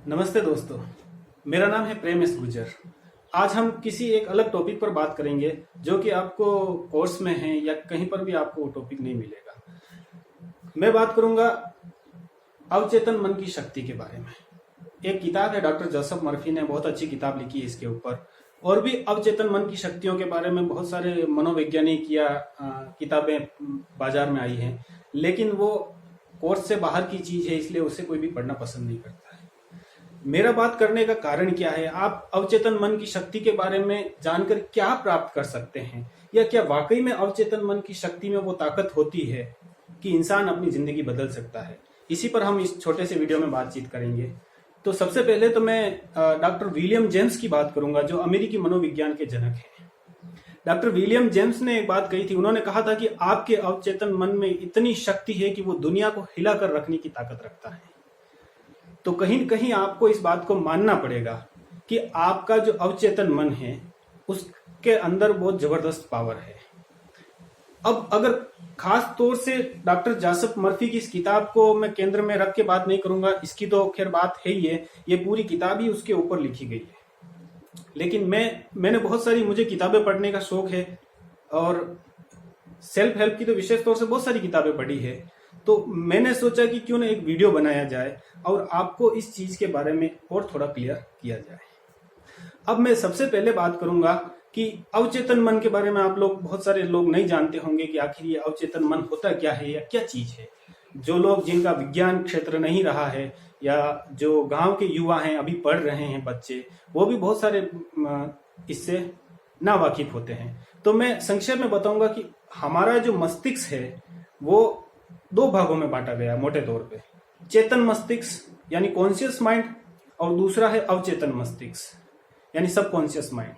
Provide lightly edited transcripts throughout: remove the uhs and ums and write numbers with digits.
नमस्ते दोस्तों, मेरा नाम है प्रेम एस गुर्जर। आज हम किसी एक अलग टॉपिक पर बात करेंगे जो कि आपको कोर्स में है या कहीं पर भी आपको वो टॉपिक नहीं मिलेगा। मैं बात करूंगा अवचेतन मन की शक्ति के बारे में। एक किताब है, डॉक्टर जोसेफ मर्फी ने बहुत अच्छी किताब लिखी है इसके ऊपर। और भी अवचेतन मन की शक्तियों के बारे में बहुत सारे मनोवैज्ञानिक या किताबें बाजार में आई हैं, लेकिन वो कोर्स से बाहर की चीज है, इसलिए उसे कोई भी पढ़ना पसंद नहीं करता है। मेरा बात करने का कारण क्या है, आप अवचेतन मन की शक्ति के बारे में जानकर क्या प्राप्त कर सकते हैं, या क्या वाकई में अवचेतन मन की शक्ति में वो ताकत होती है कि इंसान अपनी जिंदगी बदल सकता है। इसी पर हम इस छोटे से वीडियो में बातचीत करेंगे। तो सबसे पहले तो मैं डॉक्टर विलियम जेम्स की बात करूंगा, जो अमेरिकी मनोविज्ञान के जनक हैं। डॉक्टर विलियम जेम्स ने एक बात कही थी। उन्होंने कहा था कि आपके अवचेतन मन में इतनी शक्ति है कि वो दुनिया को हिलाकर रखने की ताकत रखता है। तो कहीं न कहीं आपको इस बात को मानना पड़ेगा कि आपका जो अवचेतन मन है उसके अंदर बहुत जबरदस्त पावर है। अब अगर खास तौर से डॉक्टर जोसेफ मर्फी की इस किताब को मैं केंद्र में रख के बात नहीं करूंगा, इसकी तो खैर बात है ही है, ये पूरी किताब ही उसके ऊपर लिखी गई है। लेकिन मैंने बहुत सारी, मुझे किताबें पढ़ने का शौक है और सेल्फ हेल्प की तो विशेष तौर से बहुत सारी किताबें पढ़ी है। तो मैंने सोचा कि क्यों ना एक वीडियो बनाया जाए और आपको इस चीज के बारे में और थोड़ा क्लियर किया जाए। अब मैं सबसे पहले बात करूंगा कि अवचेतन मन के बारे में। आप लोग, बहुत सारे लोग नहीं जानते होंगे कि आखिर ये अवचेतन मन होता क्या है या क्या चीज है। जो लोग, जिनका विज्ञान क्षेत्र नहीं रहा है या जो गांव के युवा हैं, अभी पढ़ रहे हैं बच्चे, वो भी बहुत सारे इससे ना वाकिफ होते हैं। तो मैं संक्षेप में बताऊंगा कि हमारा जो मस्तिष्क है वो दो भागों में बांटा गया मोटे तौर पे। चेतन मस्तिष्क यानी कॉन्शियस माइंड, और दूसरा है अवचेतन मस्तिष्क यानी सबकॉन्शियस माइंड।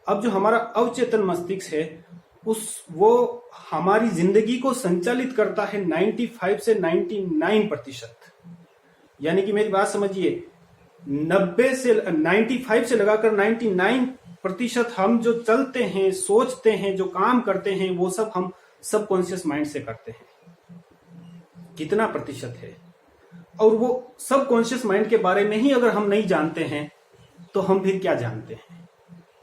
अब जो हमारा अवचेतन मस्तिष्क है वो हमारी जिंदगी को संचालित करता है 95 से 99%। यानी कि मेरी बात समझिए, 90 से 95 से लगाकर 99% हम जो चलते हैं, सोचते हैं, जो काम करते हैं, वो सब हम सबकॉन्शियस माइंड से करते हैं। कितना प्रतिशत है? और वो सबकॉन्शियस माइंड के बारे में ही अगर हम नहीं जानते हैं तो हम फिर क्या जानते हैं?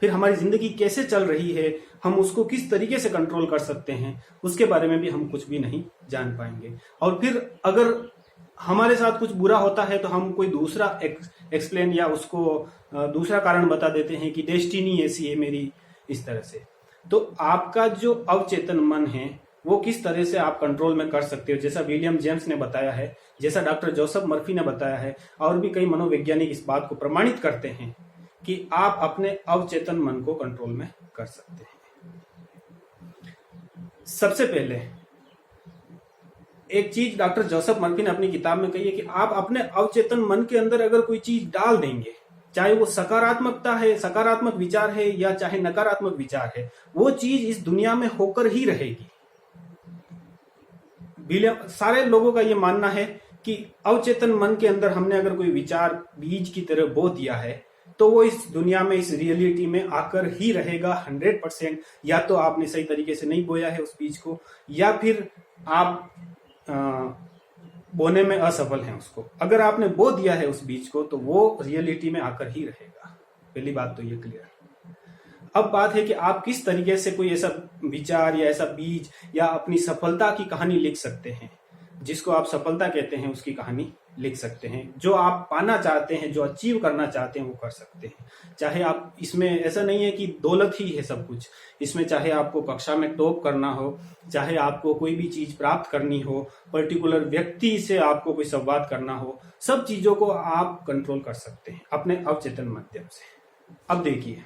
फिर हमारी जिंदगी कैसे चल रही है, हम उसको किस तरीके से कंट्रोल कर सकते हैं, उसके बारे में भी हम कुछ भी नहीं जान पाएंगे। और फिर अगर हमारे साथ कुछ बुरा होता है तो हम कोई दूसरा एक्सप्लेन या उसको दूसरा कारण बता देते हैं कि डेस्टिनी ऐसी है मेरी, इस तरह से। तो आपका जो अवचेतन मन है वो किस तरह से आप कंट्रोल में कर सकते हो, जैसा विलियम जेम्स ने बताया है, जैसा डॉक्टर जोसेफ मर्फी ने बताया है, और भी कई मनोवैज्ञानिक इस बात को प्रमाणित करते हैं कि आप अपने अवचेतन मन को कंट्रोल में कर सकते हैं। सबसे पहले एक चीज डॉक्टर जोसेफ मर्फी ने अपनी किताब में कही है कि आप अपने अवचेतन मन के अंदर अगर कोई चीज डाल देंगे, चाहे वो सकारात्मकता है, सकारात्मक विचार है, या चाहे नकारात्मक विचार है, वो चीज इस दुनिया में होकर ही रहेगी। सारे लोगों का ये मानना है कि अवचेतन मन के अंदर हमने अगर कोई विचार बीज की तरह बो दिया है तो वो इस दुनिया में, इस रियलिटी में आकर ही रहेगा 100%। या तो आपने सही तरीके से नहीं बोया है उस बीज को, या फिर आप बोने में असफल हैं उसको। अगर आपने बो दिया है उस बीज को तो वो रियलिटी में आकर ही रहेगा। पहली बात तो ये क्लियर। अब बात है कि आप किस तरीके से कोई ऐसा विचार या ऐसा बीज या अपनी सफलता की कहानी लिख सकते हैं। जिसको आप सफलता कहते हैं उसकी कहानी लिख सकते हैं। जो आप पाना चाहते हैं, जो अचीव करना चाहते हैं, वो कर सकते हैं। चाहे आप, इसमें ऐसा नहीं है कि दौलत ही है सब कुछ। इसमें चाहे आपको कक्षा में टॉप करना हो, चाहे आपको कोई भी चीज प्राप्त करनी हो, पर्टिकुलर व्यक्ति से आपको कोई संवाद करना हो, सब चीजों को आप कंट्रोल कर सकते हैं अपने अवचेतन माध्यम से। अब देखिए,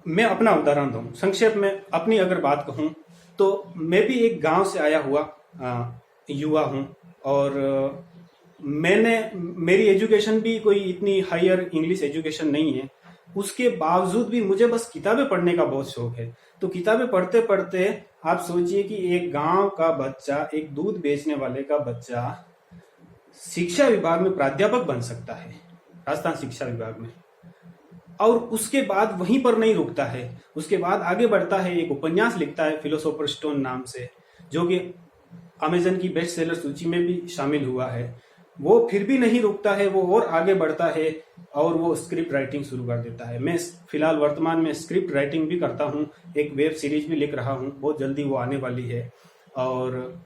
मैं अपना उदाहरण दूं, संक्षेप में अपनी अगर बात कहूं तो मैं भी एक गांव से आया हुआ युवा हूं, और मेरी एजुकेशन भी कोई इतनी हायर इंग्लिश एजुकेशन नहीं है। उसके बावजूद भी मुझे बस किताबें पढ़ने का बहुत शौक है। तो किताबें पढ़ते पढ़ते आप सोचिए कि एक गांव का बच्चा, एक दूध बेचने वाले का बच्चा शिक्षा विभाग में प्राध्यापक बन सकता है, राजस्थान शिक्षा विभाग में। और उसके बाद वहीं पर नहीं रुकता है, उसके बाद आगे बढ़ता है, एक उपन्यास लिखता है फिलोसोफर स्टोन नाम से, जो कि अमेजन की बेस्ट सेलर सूची में भी शामिल हुआ है, वो फिर भी नहीं रुकता है, वो और आगे बढ़ता है और वो स्क्रिप्ट राइटिंग शुरू कर देता है। मैं फिलहाल वर्तमान में स्क्रिप्ट राइटिंग भी करता हूँ, एक वेब सीरीज भी लिख रहा हूँ, बहुत जल्दी वो आने वाली है। और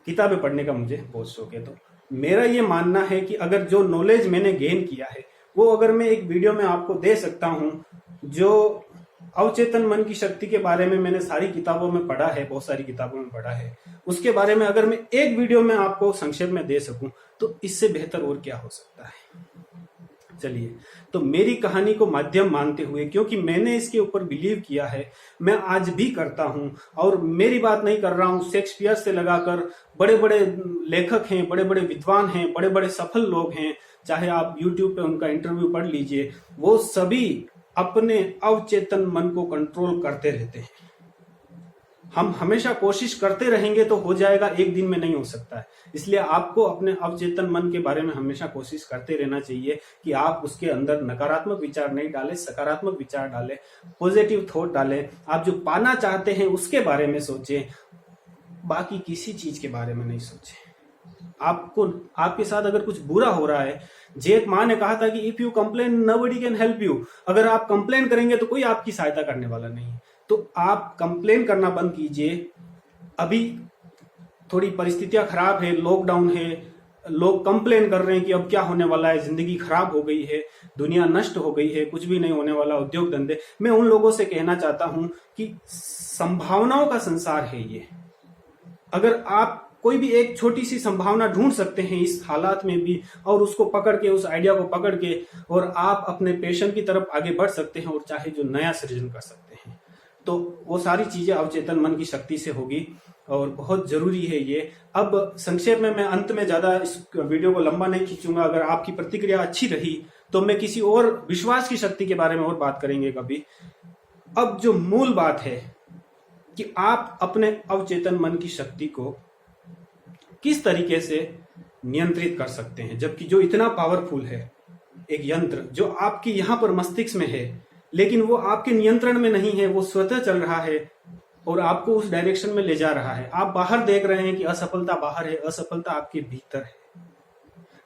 किताबें पढ़ने का मुझे बहुत शौक है। तो मेरा ये मानना है कि अगर जो नॉलेज मैंने गेन किया है वो अगर मैं एक वीडियो में आपको दे सकता हूँ, जो अवचेतन मन की शक्ति के बारे में मैंने सारी किताबों में पढ़ा है, बहुत सारी किताबों में पढ़ा है, उसके बारे में अगर मैं एक वीडियो में आपको संक्षेप में दे सकूं तो इससे बेहतर और क्या हो सकता है। चलिए, तो मेरी कहानी को माध्यम मानते हुए, क्योंकि मैंने इसके ऊपर बिलीव किया है, मैं आज भी करता हूं। और मेरी बात नहीं कर रहा हूं शेक्सपियर से लगाकर बड़े बड़े लेखक हैं, बड़े बड़े विद्वान हैं, बड़े बड़े सफल लोग हैं, चाहे आप यूट्यूब पे उनका इंटरव्यू पढ़ लीजिए, वो सभी अपने अवचेतन मन को कंट्रोल करते रहते हैं। हम हमेशा कोशिश करते रहेंगे तो हो जाएगा, एक दिन में नहीं हो सकता है। इसलिए आपको अपने अवचेतन मन के बारे में हमेशा कोशिश करते रहना चाहिए कि आप उसके अंदर नकारात्मक विचार नहीं डालें, सकारात्मक विचार डालें, पॉजिटिव थॉट डालें। आप जो पाना चाहते हैं उसके बारे में सोचें, बाकी किसी चीज के बारे में नहीं सोचें। आपको आपके साथ अगर कुछ बुरा हो रहा है, जैक मा ने कहा था कि if you complain nobody can help you. अगर आप कंप्लेन करेंगे तो कोई आपकी सहायता करने वाला नहीं है। तो आप कंप्लेन करना बंद कीजिए। अभी थोड़ी परिस्थितियां खराब है, लॉकडाउन है, लोग कंप्लेन कर रहे हैं कि अब क्या होने वाला है, जिंदगी खराब हो गई है, दुनिया नष्ट हो गई है, कुछ भी नहीं होने वाला, उद्योग धंधे। मैं उन लोगों से कहना चाहता हूं कि संभावनाओं का संसार है ये। अगर आप कोई भी एक छोटी सी संभावना ढूंढ सकते हैं इस हालात में भी, और उसको पकड़ के, उस आइडिया को पकड़ के, और आप अपने पैशन की तरफ आगे बढ़ सकते हैं और चाहे जो नया सृजन कर सकते हैं, तो वो सारी चीजें अवचेतन मन की शक्ति से होगी और बहुत जरूरी है ये। अब संक्षेप में, मैं अंत में ज्यादा इस वीडियो को लंबा नहीं खींचूंगा। अगर आपकी प्रतिक्रिया अच्छी रही तो मैं किसी और विश्वास की शक्ति के बारे में और बात करेंगे कभी। अब जो मूल बात है कि आप अपने अवचेतन मन की शक्ति को किस तरीके से नियंत्रित कर सकते हैं, जबकि जो इतना पावरफुल है, एक यंत्र जो आपके यहां पर मस्तिष्क में है, लेकिन वो आपके नियंत्रण में नहीं है, वो स्वतः चल रहा है और आपको उस डायरेक्शन में ले जा रहा है। आप बाहर देख रहे हैं कि असफलता बाहर है, असफलता आपके भीतर है,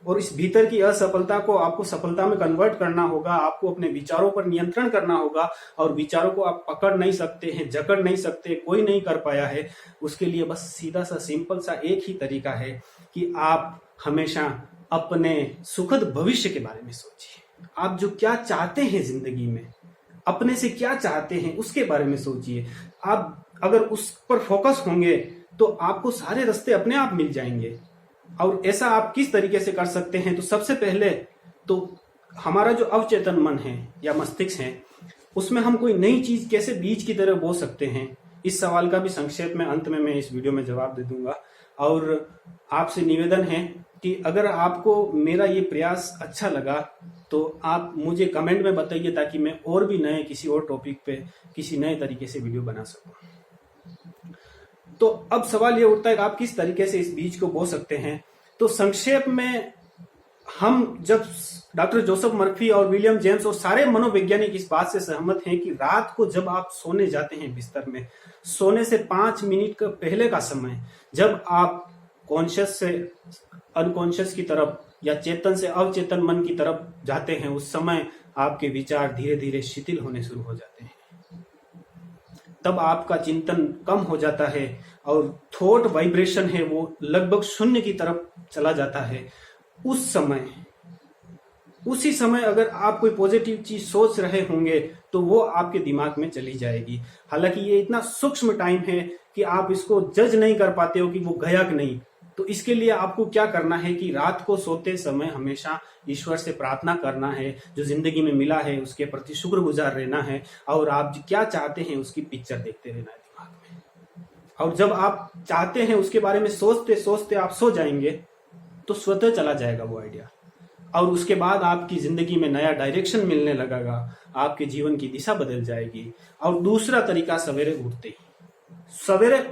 और इस भीतर की असफलता को आपको सफलता में कन्वर्ट करना होगा। आपको अपने विचारों पर नियंत्रण करना होगा, और विचारों को आप पकड़ नहीं सकते हैं, जकड़ नहीं सकते, कोई नहीं कर पाया है। उसके लिए बस सीधा सा सिंपल सा एक ही तरीका है कि आप हमेशा अपने सुखद भविष्य के बारे में सोचिए। आप जो क्या चाहते हैं जिंदगी में, अपने से क्या चाहते हैं, उसके बारे में सोचिए। आप अगर उस पर फोकस होंगे तो आपको सारे रास्ते अपने आप मिल जाएंगे। और ऐसा आप किस तरीके से कर सकते हैं? तो सबसे पहले तो हमारा जो अवचेतन मन है या मस्तिष्क है, उसमें हम कोई नई चीज कैसे बीज की तरह बो सकते हैं, इस सवाल का भी संक्षेप में अंत में मैं इस वीडियो में जवाब दे दूंगा। और आपसे निवेदन है कि अगर आपको मेरा ये प्रयास अच्छा लगा तो आप मुझे कमेंट में बताइए, ताकि मैं और भी नए किसी और टॉपिक पे किसी नए तरीके से वीडियो बना सकूं। तो अब सवाल ये उठता है कि आप किस तरीके से इस बीज को बो सकते हैं। तो संक्षेप में, हम जब डॉक्टर जोसेफ मर्फी और विलियम जेम्स और सारे मनोवैज्ञानिक इस बात से सहमत हैं कि रात को जब आप सोने जाते हैं बिस्तर में, सोने से 5 मिनट का पहले का समय, जब आप कॉन्शियस से अनकॉन्शियस की तरफ या चेतन से अवचेतन मन की तरफ जाते हैं, उस समय आपके विचार धीरे धीरे शिथिल होने शुरू हो जाते हैं। तब आपका चिंतन कम हो जाता है और थॉट वाइब्रेशन है वो लगभग शून्य की तरफ चला जाता है। उसी समय अगर आप कोई पॉजिटिव चीज सोच रहे होंगे तो वो आपके दिमाग में चली जाएगी। हालांकि ये इतना सूक्ष्म टाइम है कि आप इसको जज नहीं कर पाते हो कि वो गया कि नहीं। तो इसके लिए आपको क्या करना है कि रात को सोते समय हमेशा ईश्वर से प्रार्थना करना है, जो जिंदगी में मिला है उसके प्रति शुक्रगुजार रहना है, और आप क्या चाहते हैं उसकी पिक्चर देखते रहना है दिमाग में। और जब आप चाहते हैं उसके बारे में सोचते सोचते आप सो जाएंगे तो स्वतः चला जाएगा वो आइडिया, और उसके बाद आपकी जिंदगी में नया डायरेक्शन मिलने लगेगा, आपके जीवन की दिशा बदल जाएगी। और दूसरा तरीका, सवेरे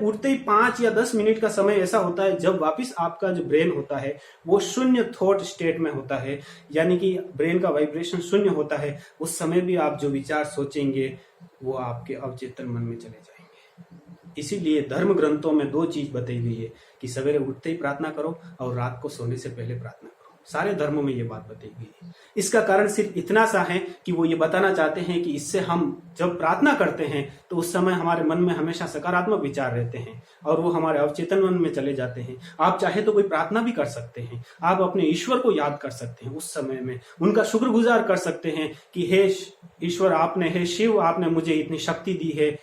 उठते ही 5 या 10 मिनट का समय ऐसा होता है जब वापस आपका जो ब्रेन होता है वो शून्य थॉट स्टेट में होता है, यानी कि ब्रेन का वाइब्रेशन शून्य होता है। उस समय भी आप जो विचार सोचेंगे वो आपके अवचेतन मन में चले जाएंगे। इसीलिए धर्म ग्रंथों में 2 चीज बताई गई है कि सवेरे उठते ही प्रार्थना करो और रात को सोने से पहले प्रार्थना करो। सारे धर्मों में ये बात बताई गई है। इसका कारण सिर्फ इतना सा है कि वो ये बताना चाहते हैं कि इससे हम जब प्रार्थना करते हैं तो उस समय हमारे मन में हमेशा सकारात्मक विचार रहते हैं और वो हमारे अवचेतन मन में चले जाते हैं। आप चाहे तो कोई प्रार्थना भी कर सकते हैं, आप अपने ईश्वर को याद कर सकते हैं, उस समय में उनका शुक्रगुजार कर सकते हैं कि हे ईश्वर आपने, हे शिव आपने मुझे इतनी शक्ति दी है,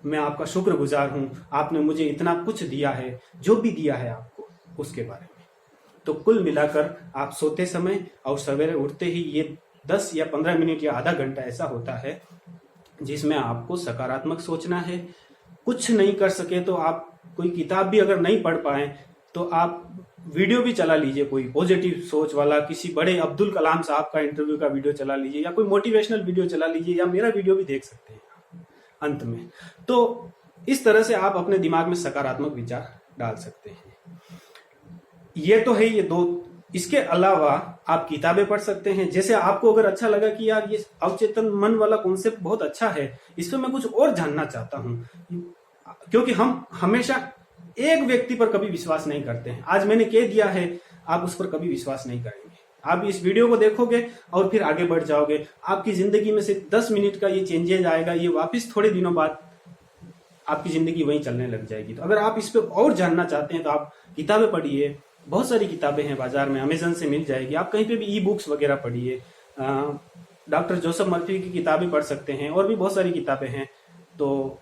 मैं आपका शुक्रगुजार हूं, आपने मुझे इतना कुछ दिया है, जो भी दिया है आपको उसके बारे में। तो कुल मिलाकर आप सोते समय और सवेरे उठते ही ये 10 या 15 मिनट या आधा घंटा ऐसा होता है जिसमें आपको सकारात्मक सोचना है। कुछ नहीं कर सके तो आप कोई किताब भी अगर नहीं पढ़ पाए तो आप वीडियो भी चला लीजिए, कोई पॉजिटिव सोच वाला, किसी बड़े अब्दुल कलाम साहब का इंटरव्यू का वीडियो चला लीजिए या कोई मोटिवेशनल वीडियो चला लीजिए या मेरा वीडियो भी देख सकते हैं अंत में। तो इस तरह से आप अपने दिमाग में सकारात्मक विचार डाल सकते हैं। ये तो है ये 2। इसके अलावा आप किताबें पढ़ सकते हैं। जैसे आपको अगर अच्छा लगा कि यार ये अवचेतन मन वाला कॉन्सेप्ट बहुत अच्छा है, इस पर मैं कुछ और जानना चाहता हूं, क्योंकि हम हमेशा एक व्यक्ति पर कभी विश्वास नहीं करते हैं। आज मैंने कह दिया है, आप उस पर कभी विश्वास नहीं करेंगे। आप इस वीडियो को देखोगे और फिर आगे बढ़ जाओगे। आपकी जिंदगी में से 10 मिनट का ये चेंजेज आएगा, ये वापस थोड़े दिनों बाद आपकी जिंदगी वहीं चलने लग जाएगी। तो अगर आप इस पर और जानना चाहते हैं तो आप किताबें पढ़िए। बहुत सारी किताबें हैं बाजार में, अमेजन से मिल जाएगी। आप कहीं पे भी ई बुक्स वगैरह पढ़िए। डॉक्टर जोसेफ मर्फी की किताबें पढ़ सकते हैं और भी बहुत सारी किताबें हैं। तो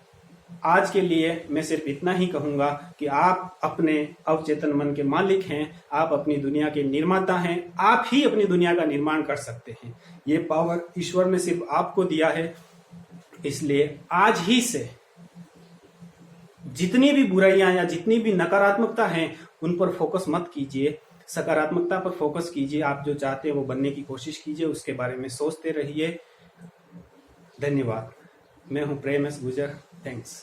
आज के लिए मैं सिर्फ इतना ही कहूंगा कि आप अपने अवचेतन मन के मालिक हैं, आप अपनी दुनिया के निर्माता हैं, आप ही अपनी दुनिया का निर्माण कर सकते हैं। ये पावर ईश्वर ने सिर्फ आपको दिया है। इसलिए आज ही से जितनी भी बुराइयां या जितनी भी नकारात्मकता है उन पर फोकस मत कीजिए, सकारात्मकता पर फोकस कीजिए। आप जो चाहते हैं वो बनने की कोशिश कीजिए, उसके बारे में सोचते रहिए। धन्यवाद। मैं हूं प्रेम एस गुर्जर। थैंक्स।